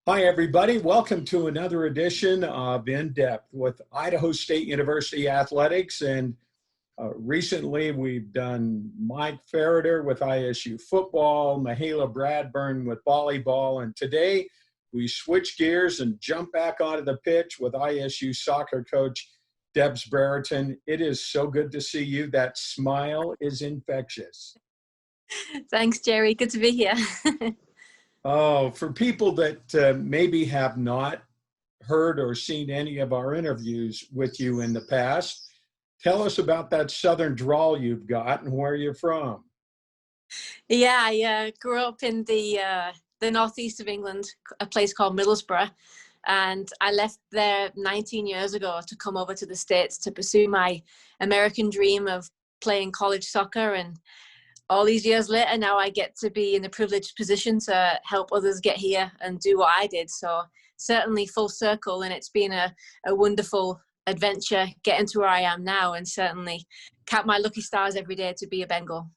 Hi, everybody. Welcome to another edition of In Depth with Idaho State University Athletics. And recently we've done Mike Ferreter with ISU football, Mahala Bradburn with volleyball. And today we switch gears and jump back onto the pitch with ISU soccer coach Debs Brereton. It is so good to see you. That smile is infectious. Thanks, Jerry. Good to be here. Oh, for people that maybe have not heard or seen any of our interviews with you in the past, tell us about that southern drawl you've got and where you're from. Yeah, I grew up in the northeast of England, a place called Middlesbrough, and I left there 19 years ago to come over to the States to pursue my American dream of playing college soccer. And all these years later, now I get to be in the privileged position to help others get here and do what I did. So certainly full circle, and it's been a wonderful adventure getting to where I am now, and certainly count my lucky stars every day to be a Bengal.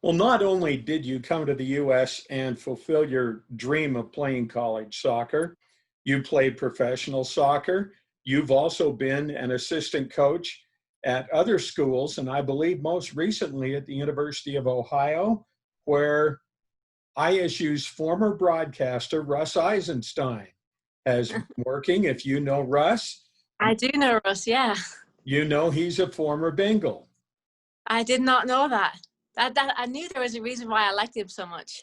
Well, not only did you come to the U.S. and fulfill your dream of playing college soccer, you played professional soccer. You've also been an assistant coach at other schools, and I believe most recently at the University of Ohio, where ISU's former broadcaster, Russ Eisenstein, has been working. If you know Russ. I do know Russ, yeah. You know he's a former Bengal. I did not know that. I knew there was a reason why I liked him so much.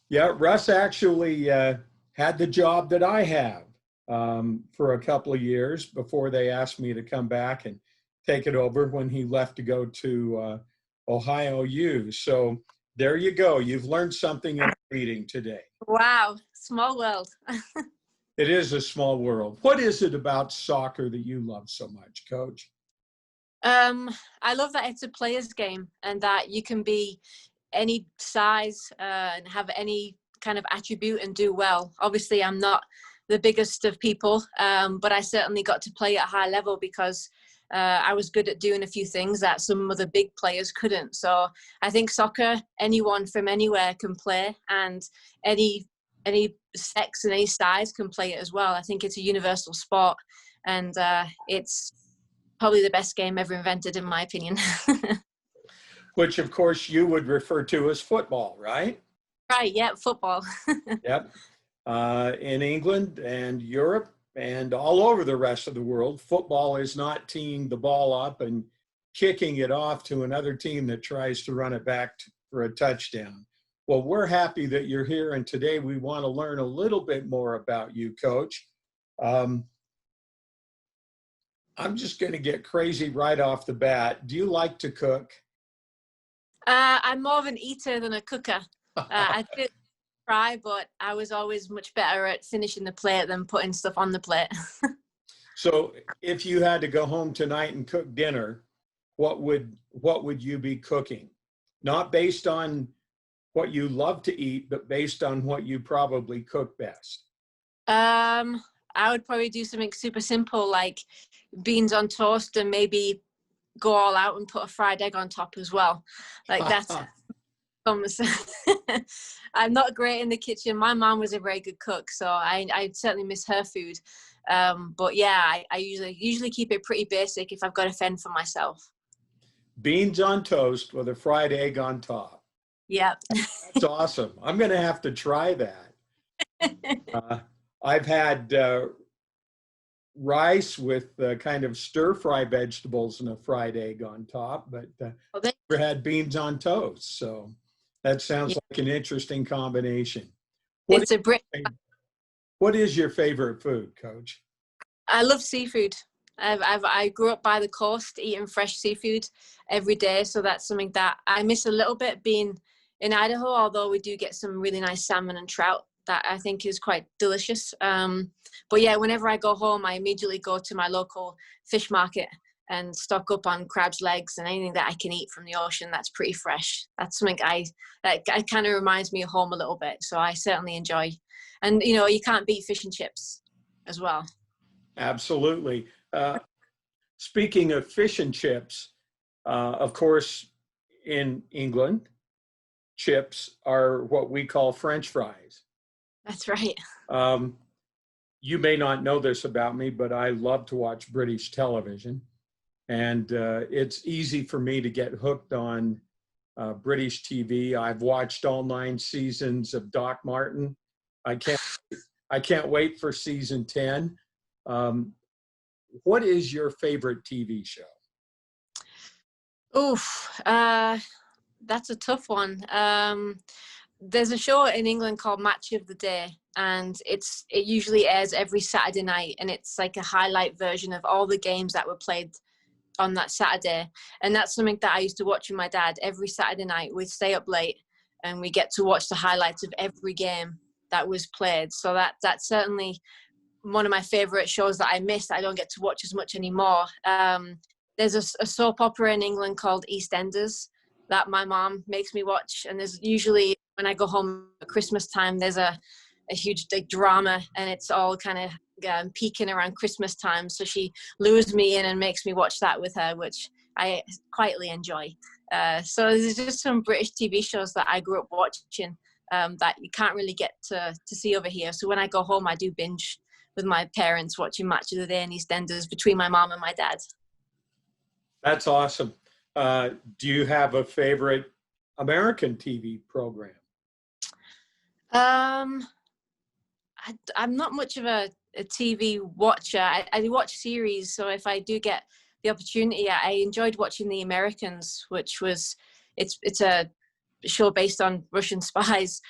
Yeah, Russ actually had the job that I have for a couple of years before they asked me to come back and take it over when he left to go to Ohio U. So there you go. You've learned something in the meeting today. Wow, small world. It is a small world. What is it about soccer that you love so much, Coach? I love that it's a player's game and that you can be any size and have any kind of attribute and do well. Obviously, I'm not the biggest of people, but I certainly got to play at a high level because I was good at doing a few things that some of the big players couldn't. So I think soccer, anyone from anywhere can play, and any sex and any size can play it as well. I think it's a universal sport, and it's probably the best game ever invented, in my opinion. Which, of course, you would refer to as football, right? Right, yeah, football. Yep. In England and Europe and all over the rest of the world, football is not teeing the ball up and kicking it off to another team that tries to run it back for a touchdown. Well, we're happy that you're here, and today we want to learn a little bit more about you, Coach. I'm just going to get crazy right off the bat. Do you like to cook? I'm more of an eater than a cooker. I did try, but I was always much better at finishing the plate than putting stuff on the plate. So if you had to go home tonight and cook dinner, what would you be cooking? Not based on what you love to eat, but based on what you probably cook best. I would probably do something super simple like beans on toast and maybe go all out and put a fried egg on top as well. Like that's I'm not great in the kitchen. My mom was a very good cook, so I certainly miss her food. But yeah, I usually keep it pretty basic if I've got to fend for myself. Beans on toast with a fried egg on top. Yep. That's awesome. I'm going to have to try that. I've had rice with kind of stir-fry vegetables and a fried egg on top, but never had beans on toast. So that sounds like an interesting combination. What is your favorite food, Coach? I love seafood. I grew up by the coast eating fresh seafood every day, so that's something that I miss a little bit being in Idaho, although we do get some really nice salmon and trout that I think is quite delicious. But yeah, whenever I go home, I immediately go to my local fish market and stock up on crab's legs and anything that I can eat from the ocean that's pretty fresh. That's something that kind of reminds me of home a little bit. So I certainly enjoy. And, you know, you can't beat fish and chips as well. Absolutely. Speaking of fish and chips, of course, in England, chips are what we call French fries. That's right. Um, you may not know this about me, but I love to watch British television. And it's easy for me to get hooked on British TV. I've watched all 9 seasons of Doc Martin. I can't, I can't wait for season 10. Um, what is your favorite TV show? Oof, that's a tough one. There's a show in England called Match of the Day, and it usually airs every Saturday night, and it's like a highlight version of all the games that were played on that Saturday. And that's something that I used to watch with my dad every Saturday night. We'd stay up late and we get to watch the highlights of every game that was played. So that's certainly one of my favorite shows that I missed. I don't get to watch as much anymore. There's a soap opera in England called Eastenders that my mom makes me watch. And there's usually, when I go home at Christmas time, there's a huge like drama, and it's all kind of peaking around Christmas time. So she lures me in and makes me watch that with her, which I quietly enjoy. So there's just some British TV shows that I grew up watching that you can't really get to see over here. So when I go home, I do binge with my parents watching Match of the Day and EastEnders between my mom and my dad. That's awesome. Do you have a favorite American TV program? I'm not much of a TV watcher. I watch series, so if I do get the opportunity, I enjoyed watching The Americans, which was it's a show based on Russian spies,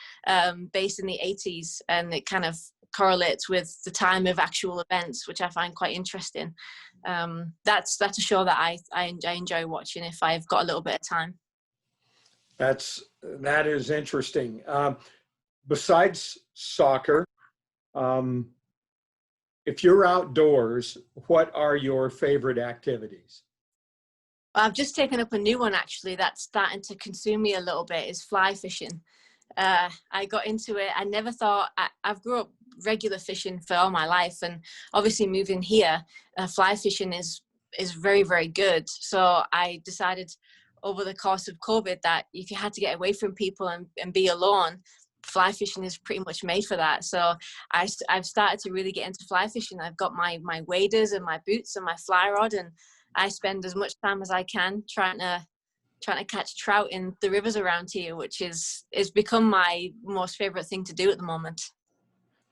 based in the 80s, and it kind of correlates with the time of actual events, which I find quite interesting. That's a show that I enjoy watching if I've got a little bit of time. That is interesting. Besides soccer, if you're outdoors, what are your favorite activities? I've just taken up a new one actually that's starting to consume me a little bit, is fly fishing. I got into it. I never thought, I've grew up regular fishing for all my life, and obviously moving here, fly fishing is very, very good. So I decided over the course of COVID that if you had to get away from people and be alone, fly fishing is pretty much made for that. So I've started to really get into fly fishing. I've got my waders and my boots and my fly rod, and I spend as much time as I can trying to catch trout in the rivers around here, which is become my most favorite thing to do at the moment.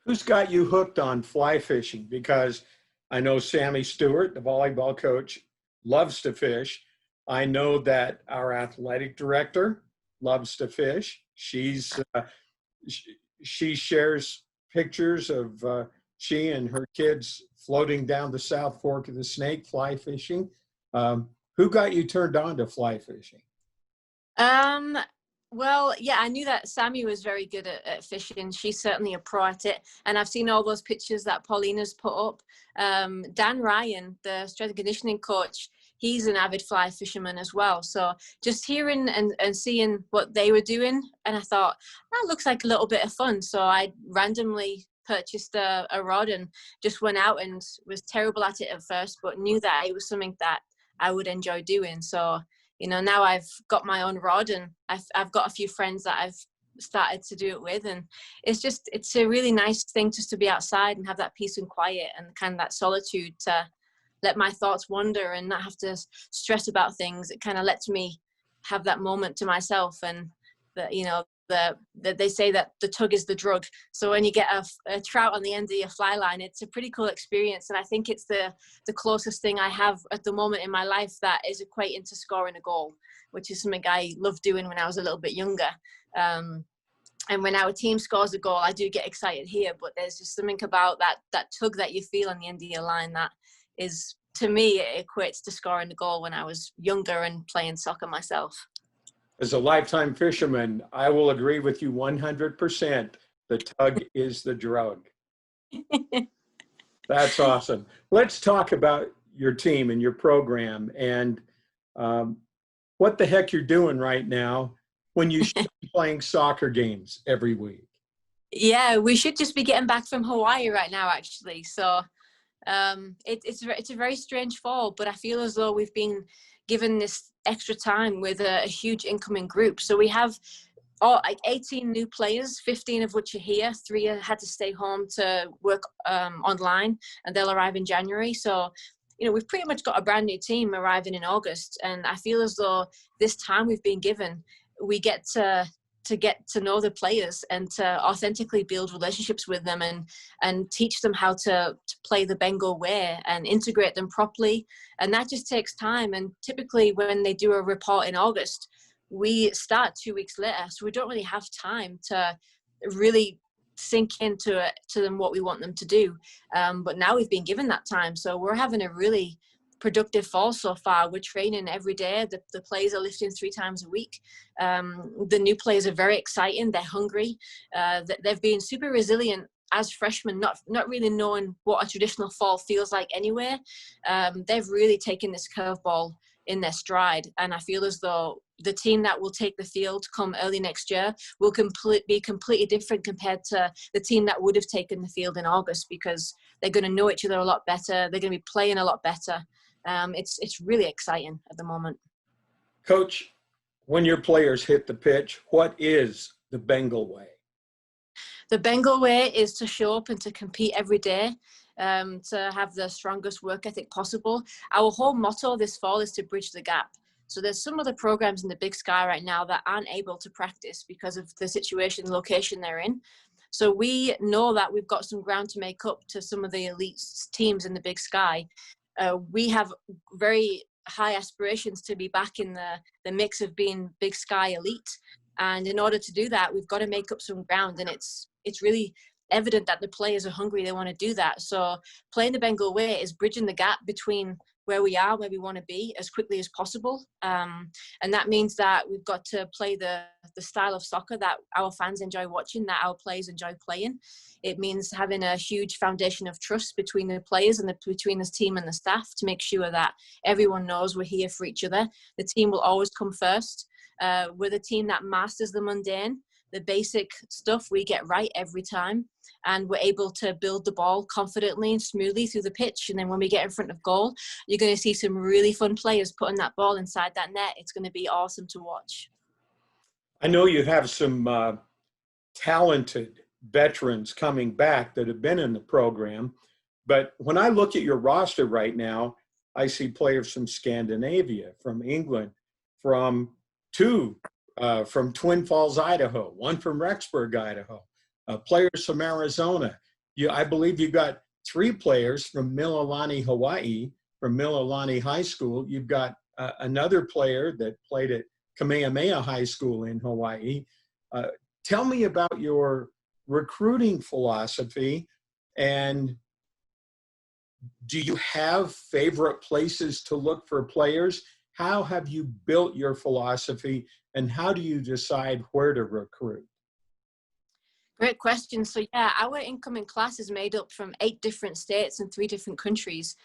Who's got you hooked on fly fishing? Because I know Sammy Stewart, the volleyball coach, loves to fish. I know that our athletic director loves to fish. She shares pictures of she and her kids floating down the South Fork of the Snake fly fishing. Who got you turned on to fly fishing? Well, yeah, I knew that Sammy was very good at fishing. She's certainly a pro at it. And I've seen all those pictures that Paulina's put up. Dan Ryan, the strength and conditioning coach, he's an avid fly fisherman as well. So just hearing and seeing what they were doing, and I thought, that looks like a little bit of fun. So I randomly purchased a rod and just went out, and was terrible at it at first, but knew that it was something that I would enjoy doing. So now I've got my own rod, and I've got a few friends that I've started to do it with, and it's a really nice thing just to be outside and have that peace and quiet and kind of that solitude to let my thoughts wander and not have to stress about things. It kind of lets me have that moment to myself, and they say that the tug is the drug. So when you get a trout on the end of your fly line, it's a pretty cool experience. And I think it's the closest thing I have at the moment in my life that is equating to scoring a goal, which is something I loved doing when I was a little bit younger. And when our team scores a goal, I do get excited here, but there's just something about that tug that you feel on the end of your line that is, to me, it equates to scoring a goal when I was younger and playing soccer myself. As a lifetime fisherman, I will agree with you 100%. The tug is the drug. That's awesome. Let's talk about your team and your program and what the heck you're doing right now when you should be playing soccer games every week. Yeah, we should just be getting back from Hawaii right now, actually. So it's a very strange fall, but I feel as though we've been given this extra time with a huge incoming group. So we have like 18 new players, 15 of which are here. 3 had to stay home to work online, and they'll arrive in January. So, you know, we've pretty much got a brand new team arriving in August. And I feel as though this time we've been given, we get to get to know the players and to authentically build relationships with them and teach them how to play the Bengal way and integrate them properly. And that just takes time. And typically when they do a report in August, we start 2 weeks later. So we don't really have time to really sink into it to them what we want them to do. But now we've been given that time. So we're having a really productive fall so far. We're training every day. The players are lifting 3 times a week. The new players are very exciting. They're hungry. They've been super resilient as freshmen, not really knowing what a traditional fall feels like anyway. They've really taken this curveball in their stride. And I feel as though the team that will take the field come early next year will be completely different compared to the team that would have taken the field in August, because they're going to know each other a lot better. They're going to be playing a lot better. It's really exciting at the moment. Coach, when your players hit the pitch, what is the Bengal way? The Bengal way is to show up and to compete every day, to have the strongest work ethic possible. Our whole motto this fall is to bridge the gap. So there's some other programs in the Big Sky right now that aren't able to practice because of the situation, location they're in. So we know that we've got some ground to make up to some of the elite teams in the Big Sky. We have very high aspirations to be back in the mix of being Big Sky elite. And in order to do that, we've got to make up some ground. And it's really evident that the players are hungry. They want to do that. So playing the Bengal way is bridging the gap between where we are, where we want to be as quickly as possible. And that means that we've got to play the style of soccer that our fans enjoy watching, that our players enjoy playing. It means having a huge foundation of trust between the players and between the team and the staff to make sure that everyone knows we're here for each other. The team will always come first. We're the team that masters the mundane. The basic stuff we get right every time, and we're able to build the ball confidently and smoothly through the pitch. And then when we get in front of goal, you're going to see some really fun players putting that ball inside that net. It's going to be awesome to watch. I know you have some talented veterans coming back that have been in the program, but when I look at your roster right now, I see players from Scandinavia, from England, from Twin Falls, Idaho, one from Rexburg, Idaho, players from Arizona. I believe you got 3 players from Mililani, Hawaii, from Mililani High School. You've got another player that played at Kamehameha High School in Hawaii. Tell me about your recruiting philosophy, and do you have favorite places to look for players? How have you built your philosophy, and how do you decide where to recruit? Great question. So yeah, our incoming class is made up from 8 different states and 3 different countries.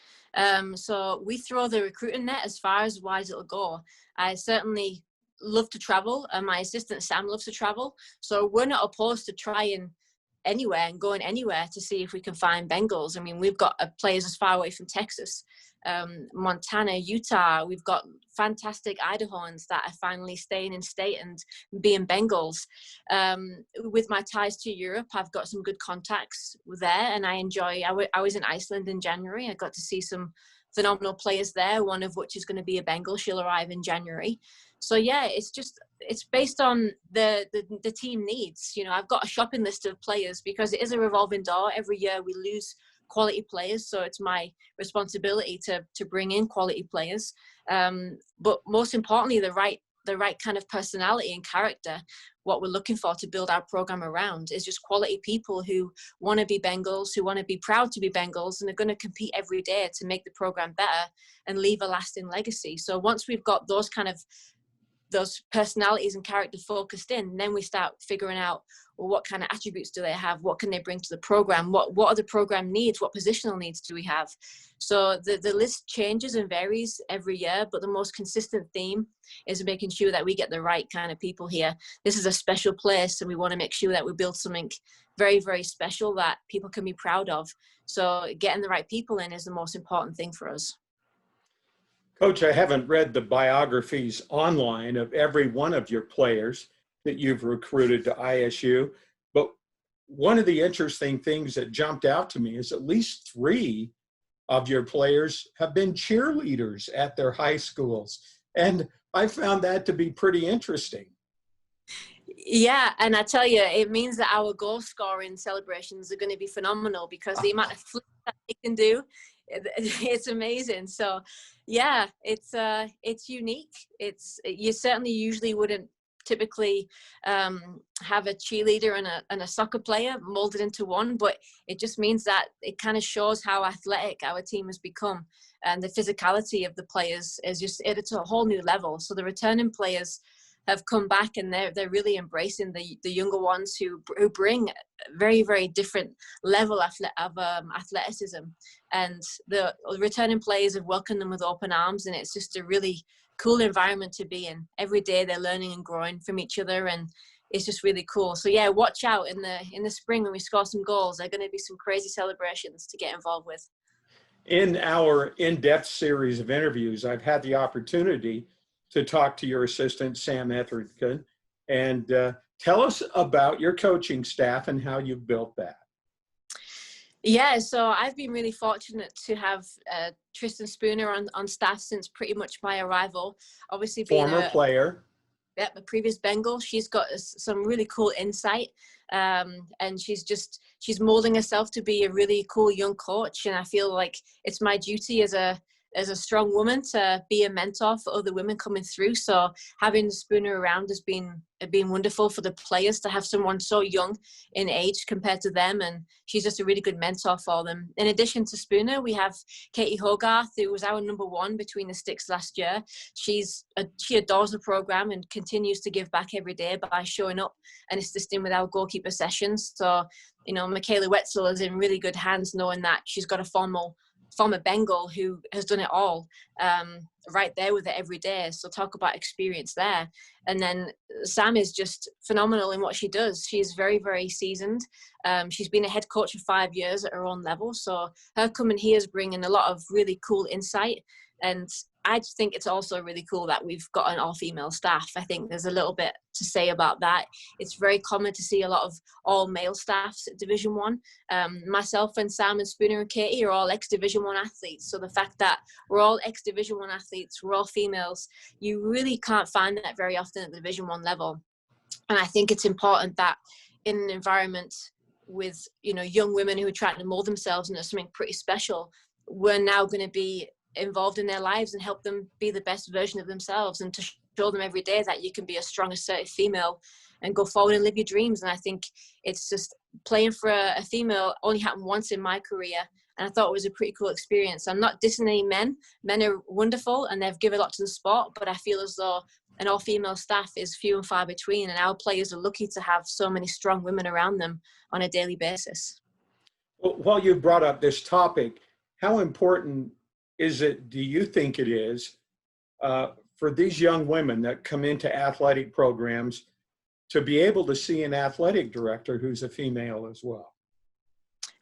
So we throw the recruiting net as far as wide it'll go. I certainly love to travel, and my assistant Sam loves to travel. So we're not opposed to trying anywhere and going anywhere to see if we can find Bengals. I mean, we've got players as far away from Texas, Montana, Utah. We've got fantastic Idahoans that are finally staying in state and being Bengals. With my ties to Europe, I've got some good contacts there, and I was in Iceland in January. I got to see some phenomenal players there, one of which is going to be a Bengal. She'll arrive in January. So yeah, it's based on the team needs. You know, I've got a shopping list of players because it is a revolving door. Every year we lose quality players, so it's my responsibility to bring in quality players. But most importantly, the right kind of personality and character. What we're looking for to build our program around is just quality people who want to be Bengals, who want to be proud to be Bengals, and are going to compete every day to make the program better and leave a lasting legacy. So once we've got those personalities and character focused in, then we start figuring out, well, what kind of attributes do they have? What can they bring to the program? What are the program needs? What positional needs do we have? So the list changes and varies every year, but the most consistent theme is making sure that we get the right kind of people here. This is a special place, and we want to make sure that we build something very, very special that people can be proud of. So getting the right people in is the most important thing for us. Coach, I haven't read the biographies online of every one of your players. that you've recruited to ISU. But one of the interesting things that jumped out to me is at least 3 of your players have been cheerleaders at their high schools. And I found that to be pretty interesting. Yeah, and I tell you, it means that our goal scoring celebrations are going to be phenomenal, because the amount of flips that they can do, it's amazing. So, yeah, it's unique. You certainly usually wouldn't typically have a cheerleader and a soccer player molded into one, but it just means that it kind of shows how athletic our team has become, and the physicality of the players is just, it's a whole new level. So the returning players have come back, and they're really embracing the younger ones who bring very, very different level of athleticism, and the returning players have welcomed them with open arms, and it's just a really cool environment to be in. Every day they're learning and growing from each other, and it's just really cool. So yeah, watch out in the spring when we score some goals. There are going to be some crazy celebrations to get involved with. In our in-depth series of interviews, I've had the opportunity to talk to your assistant, Sam Etherington, and tell us about your coaching staff and how you've built that. Yeah, so I've been really fortunate to have Tristan Spooner on staff since pretty much my arrival. Obviously, being Former player. Yep, a previous Bengal. She's got some really cool insight, and she's molding herself to be a really cool young coach. And I feel like it's my duty as a strong woman to be a mentor for other women coming through. So having Spooner around has been wonderful for the players to have someone so young in age compared to them, and she's just a really good mentor for them. In addition to Spooner, we have Katie Hogarth, who was our #1 between the sticks last year. She adores the program and continues to give back every day by showing up and assisting with our goalkeeper sessions. So, Michaela Wetzel is in really good hands, knowing that she's got a former Bengal who has done it all, right there with it every day. So talk about experience there. And then Sam is just phenomenal in what she does. She's very, very seasoned. She's been a head coach for 5 years at her own level. So her coming here is bringing a lot of really cool insight. And I just think it's also really cool that we've got an all-female staff. I think there's a little bit to say about that. It's very common to see a lot of all-male staffs at Division 1. Myself and Sam and Spooner and Katie are all ex-Division 1 athletes. So the fact that we're all ex-Division 1 athletes, we're all females, you really can't find that very often at the Division 1 level. And I think it's important that in an environment with, young women who are trying to mold themselves into something pretty special, we're now going to be involved in their lives and help them be the best version of themselves, and to show them every day that you can be a strong, assertive female and go forward and live your dreams. And I think it's just playing for a female only happened once in my career, and I thought it was a pretty cool experience. I'm not dissing any men. Men are wonderful and they've given a lot to the sport, but I feel as though an all-female staff is few and far between, and our players are lucky to have so many strong women around them on a daily basis. Well, while you brought up this topic, how important do you think it is for these young women that come into athletic programs to be able to see an athletic director who's a female as well?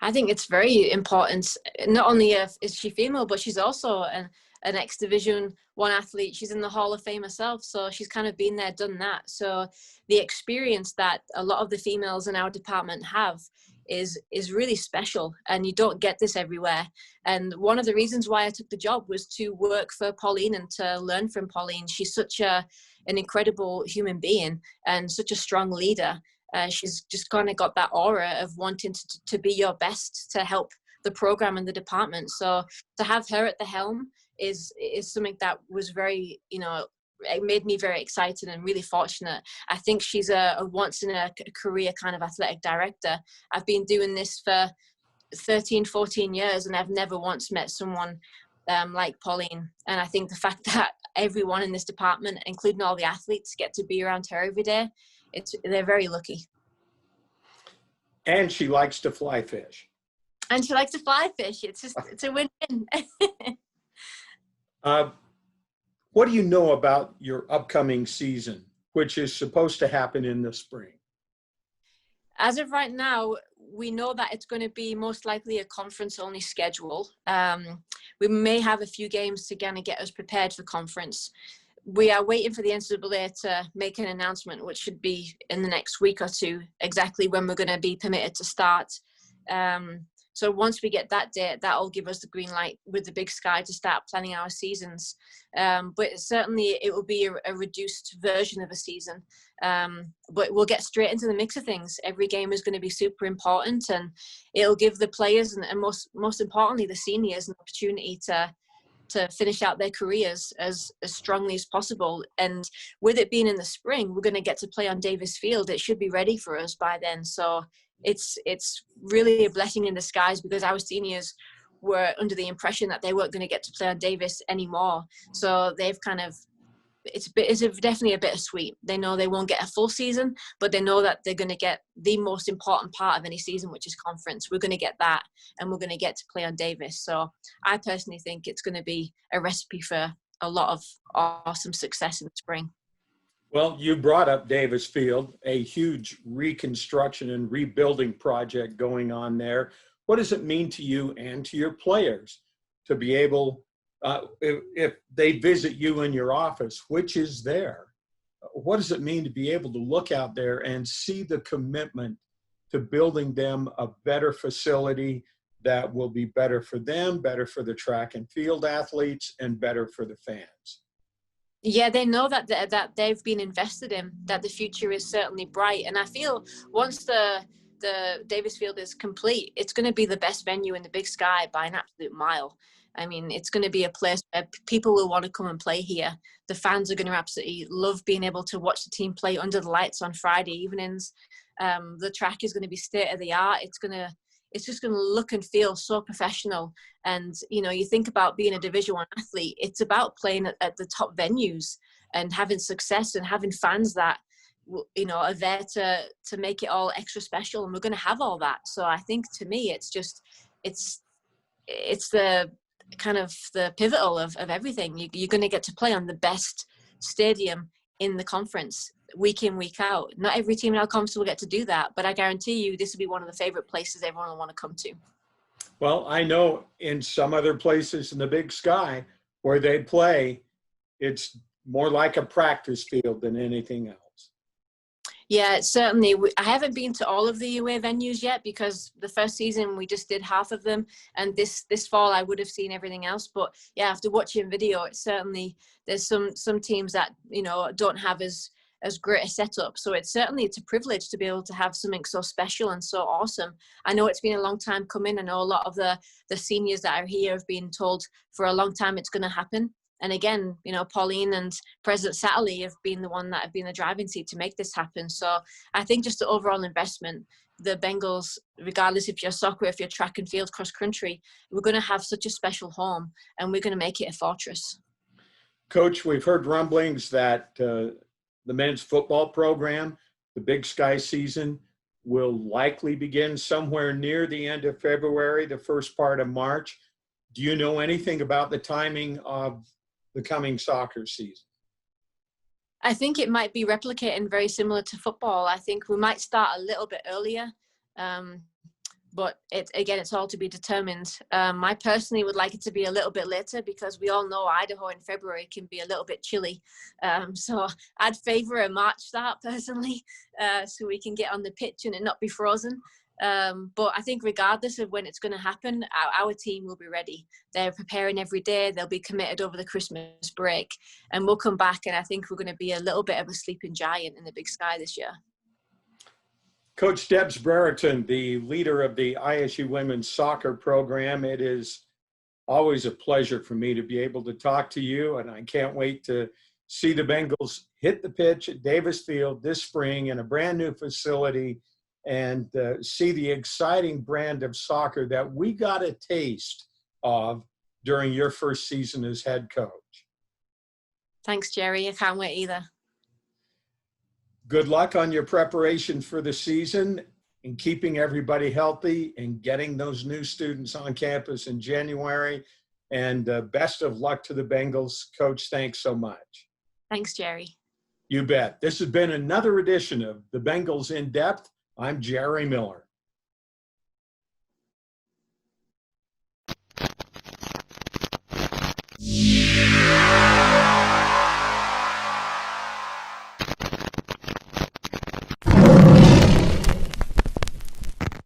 I think it's very important. Not only is she female, but she's also an ex-Division 1 athlete. She's in the Hall of Fame herself, so she's kind of been there, done that. So the experience that a lot of the females in our department have is really special, and you don't get this everywhere. And one of the reasons why I took the job was to work for Pauline and to learn from Pauline. She's such an incredible human being and such a strong leader. She's just kind of got that aura of wanting to be your best to help the program and the department. So to have her at the helm is something that was very, it made me very excited and really fortunate. I think she's a once in a career kind of athletic director. I've been doing this for 13, 14 years, and I've never once met someone like Pauline. And I think the fact that everyone in this department, including all the athletes, get to be around her every day, they're very lucky. And she likes to fly fish. And she likes to fly fish. It's a win-win. What do you know about your upcoming season, which is supposed to happen in the spring? As of right now, we know that it's going to be most likely a conference-only schedule. We may have a few games to kind of get us prepared for conference. we are waiting for the NCAA to make an announcement, which should be in the next week or two, exactly when we're going to be permitted to start. So once we get that date, that'll give us the green light with the Big Sky to start planning our seasons. But certainly it will be a reduced version of a season. But we'll get straight into the mix of things. Every game is going to be super important, and it'll give the players and most importantly the seniors an opportunity to finish out their careers as strongly as possible. And with it being in the spring, we're going to get to play on Davis Field. It should be ready for us by then. So it's really a blessing in disguise, because our seniors were under the impression that they weren't going to get to play on Davis anymore. So they've kind of, it's definitely a bittersweet. They know they won't get a full season, but they know that they're going to get the most important part of any season, which is conference. We're going to get that, and we're going to get to play on Davis. So I personally think it's going to be a recipe for a lot of awesome success in the spring. Well, you brought up Davis Field, a huge reconstruction and rebuilding project going on there. What does it mean to you and to your players to be able, if they visit you in your office, which is there, what does it mean to be able to look out there and see the commitment to building them a better facility that will be better for them, better for the track and field athletes, and better for the fans? Yeah, they know that they've been invested in, that the future is certainly bright. And I feel once the Davis Field is complete, it's going to be the best venue in the Big Sky by an absolute mile. I mean, it's going to be a place where people will want to come and play here. The fans are going to absolutely love being able to watch the team play under the lights on Friday evenings. The track is going to be state of the art. It's just going to look and feel so professional. And, you know, you think about being a Division I athlete, it's about playing at the top venues and having success and having fans that, you know, are there to make it all extra special. And we're going to have all that. So I think to me, it's the kind of the pivotal of everything. You're going to get to play on the best stadium in the conference week in, week out. Not every team in our conference will get to do that, but I guarantee you this will be one of the favorite places everyone will want to come to. Well, I know in some other places in the Big Sky where they play, it's more like a practice field than anything else. Yeah, certainly. I haven't been to all of the UA venues yet, because the first season we just did half of them, and this fall I would have seen everything else. But yeah, after watching video, it's certainly, there's some teams that, you know, don't have as great a setup. So it's a privilege to be able to have something so special and so awesome. I know it's been a long time coming. I know a lot of the seniors that are here have been told for a long time it's going to happen. And again, you know, Pauline and President Satterley have been the one that have been the driving seat to make this happen. So I think just the overall investment, the Bengals, regardless if you're soccer, if you're track and field, cross country, we're going to have such a special home, and we're going to make it a fortress. Coach, we've heard rumblings that the men's football program, the Big Sky season, will likely begin somewhere near the end of February, the first part of March. Do you know anything about the timing of the coming soccer season? I think it might be replicating very similar to football. I think we might start a little bit earlier, but it's all to be determined. I personally would like it to be a little bit later, because we all know Idaho in February can be a little bit chilly. So I'd favor a March start personally, so we can get on the pitch and it not be frozen. But I think regardless of when it's going to happen, our team will be ready. They're preparing every day. They'll be committed over the Christmas break, and we'll come back, and I think we're going to be a little bit of a sleeping giant in the Big Sky this year. Coach Debs Brereton, the leader of the ISU women's soccer program, it is always a pleasure for me to be able to talk to you, and I can't wait to see the Bengals hit the pitch at Davis Field this spring in a brand new facility, and see the exciting brand of soccer that we got a taste of during your first season as head coach. Thanks, Jerry. I can't wait either. Good luck on your preparation for the season and keeping everybody healthy and getting those new students on campus in January. And best of luck to the Bengals. Coach, thanks so much. Thanks, Jerry. You bet. This has been another edition of the Bengals in Depth. I'm Jerry Miller.